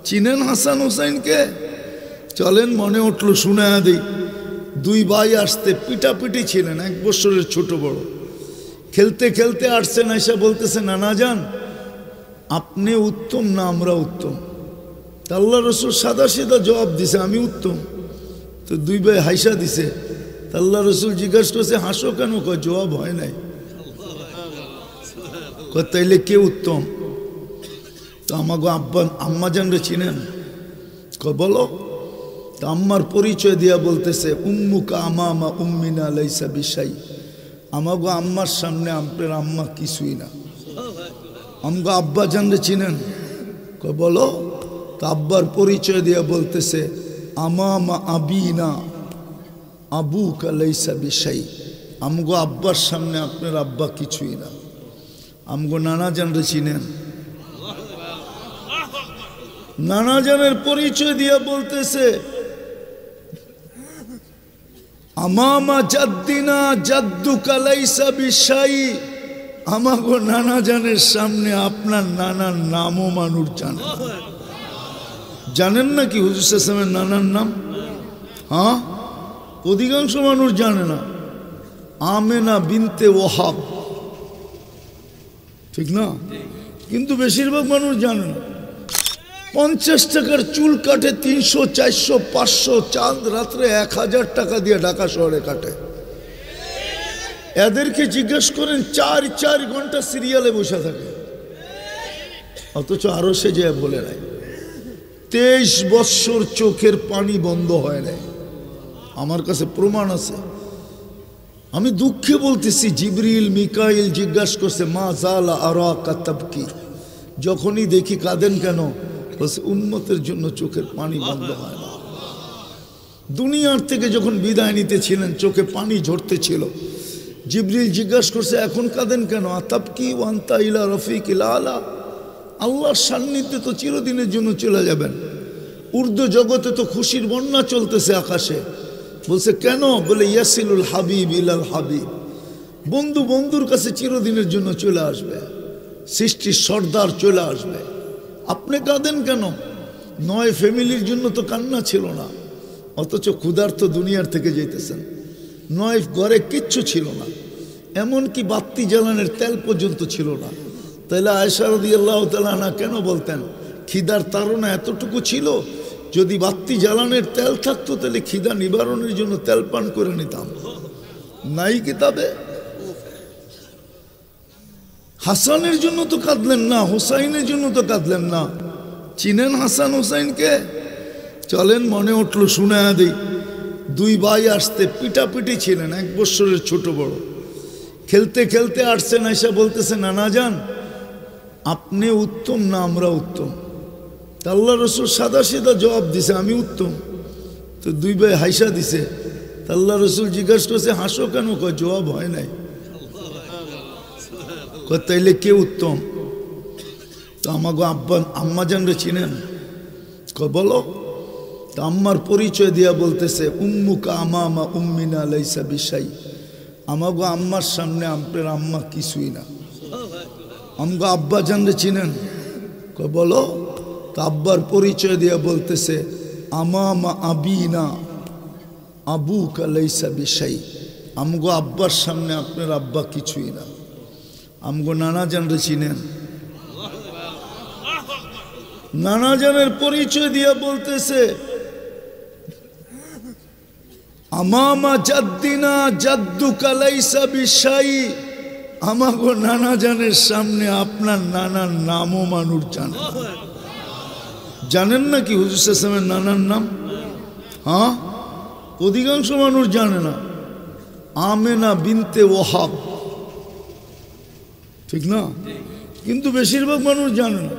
চিনেন হাসান হুসাইনকে? চলেন, মনে উঠলো শুনায়া দিই। দুই ভাই আসতে পিটাপিটি ছিলেন, 1 বছরের ছোট বড়। খেলতে খেলতে আসছেন, আয়সা বলতেছে নানা যান আপনি উত্তম না আমরা উত্তম? আল্লাহ রসুল সাদা সিধা জবাব দিছে আমি উত্তম। তো দুই ভাই হাইসা দিছে। আল্লাহ রসুল জিজ্ঞাসা করছে হাসো কেন? কয় জবাব হয় নাই। কয় তাইলে কে উত্তম? তো আমাকে আম্মা জানরে চিনেন? কয় বলো। তো আম্মার পরিচয় দিয়া বলতেছে উম্মুকা আমামা উম্মিনা লাইসা বিশাই। আমাকে আম্মার সামনে আপনার আম্মা কিছুই না। আমাকে আব্বা জানরে চিনেন? কয় বলো। তো আব্বার পরিচয় দিয়া বলতেছে আমামা আবিনা আবুকা লাইসা বিশাই। আমগো আব্বার সামনে আপনার আব্বা কিছুই না। আমগো নানা জানরে চিনেন? নানা জানের পরিচয় দিয়া বলতেছে আমামা জাদ্দিনা জাদ্দুকা লাইসা বিশাই। আমাগো নানা জানের সামনে আপনার নানার নামও মানুষ জানে। জানেন না কি হুজুর সাল্লাল্লাহু আলাইহি নানার নাম? হ্যাঁ, অধিকাংশ মানুষ জানে না। আমেনা বিনতে ওয়াহাব, ঠিক না? কিন্তু বেশিরভাগ মানুষ জানে না। 50 টাকার চুল কাটে 300, 400, 500, চাঁদ রাত্রে 1000 টাকা দিয়ে ঢাকা শহরে কাটে। এদেরকে জিজ্ঞেস করেন 4 ঘন্টা সিরিয়ালে বসে থাকে, অথচ আরো সে যে বলে নাই 23 বৎসর চোখের পানি বন্ধ হয় নাই। আমার কাছে প্রমাণ আছে। আমি দুঃখে বলতেছি, জিবরিল মিকাইল জিজ্ঞাসা করছে মা জালা আরাকা তাবকি, যখনই দেখি কাঁদেন কেন? বলছে উম্মতের জন্য চোখের পানি বন্ধ হয় না। দুনিয়ার থেকে যখন বিদায় নিতেছিলেন চোখে পানি ঝরতেছিল। জিবরিল জিজ্ঞাসা করছে এখন কাঁদেন কেন? আতাবকি ওয়ান্তা ইলা রফিকিল আলা, আল্লাহর সান্নিধ্যে তো চিরদিনের জন্য চলে যাবেন। উর্দু জগতে তো খুশির বন্যা চলতেছে আকাশে। বলছে কেন? বলে ইয়াসিলুল হাবিব ইলাল হাবিব, বন্ধু বন্ধুর কাছে চিরদিনের জন্য চলে আসবে, সৃষ্টির সর্দার চলে আসবে। আপনি কাঁদেন কেন? 9 ফ্যামিলির জন্য তো কান্না ছিল না, অথচ ক্ষুধার্ত দুনিয়ার থেকে যেতেছেন। 9 ঘরে কিচ্ছু ছিল না, এমনকি বাতি জ্বালানোর তেল পর্যন্ত ছিল না। তাহলে আয়েশা রাদিয়াল্লাহু তাআলা আনহা কেন বলতেন খিদার তাড়না এতটুকু ছিল, যদি বাতি জ্বালানোর তেল থাকতো তাহলে খিদা নিবারণের জন্য তেল পান করে নিতাম। নাই কিতাবে। হাসানের জন্য তো কাঁদলেন না, হুসাইনের জন্য তো কাঁদলেন না। চিনেন হাসান হুসাইনকে? চলেন, মনে উঠলো শুনায়া দিই। দুই ভাই আসতে পিটাপিটি ছিলেন, 1 বছরের ছোট বড়। খেলতে খেলতে আসছেন, আয়সা বলতেছে নানা যান আপনি উত্তম না আমরা উত্তম? আল্লাহ রসুল সাদা সিধা জবাব দিছে আমি উত্তম। তো দুই ভাই হাইসা দিছে। আল্লাহ রসুল জিজ্ঞাসা করছে হাসো কেন? কয় জবাব হয় নাই। কয় তাইলে কে উত্তম? তো আমাকে আম্মা জানরে চিনেন? কয় বলো। তো আম্মার পরিচয় দিয়া বলতেছে উম্মুকা আমামা উম্মিনা লাইসা বিশাই। আমাকে আম্মার সামনে আপনার আম্মা কিছুই না। আমাকে আব্বা জানরে চিনেন? কয় বলো। তো আব্বার পরিচয় দিয়া বলতেছে আমামা আবিনা আবুকা লাইসা বিশাই। আমগো আব্বার সামনে আপনার আব্বা কিছুই না। আমগো নানা জানরে চিনেন? নানা জানের পরিচয় দিয়া বলতেছে আমামা জাদ্দিনা জাদ্দুকা লাইসা বিশাই। আমাগো নানা জানের সামনে আপনার নানার নামও মানুষ জানে। জানেন না কি হুজুর সাল্লাল্লাহু আলাইহি নানার নাম? হ্যাঁ, অধিকাংশ মানুষ জানে না। আমেনা বিনতে ওয়াহাব, ঠিক না? কিন্তু বেশিরভাগ মানুষ জানে না।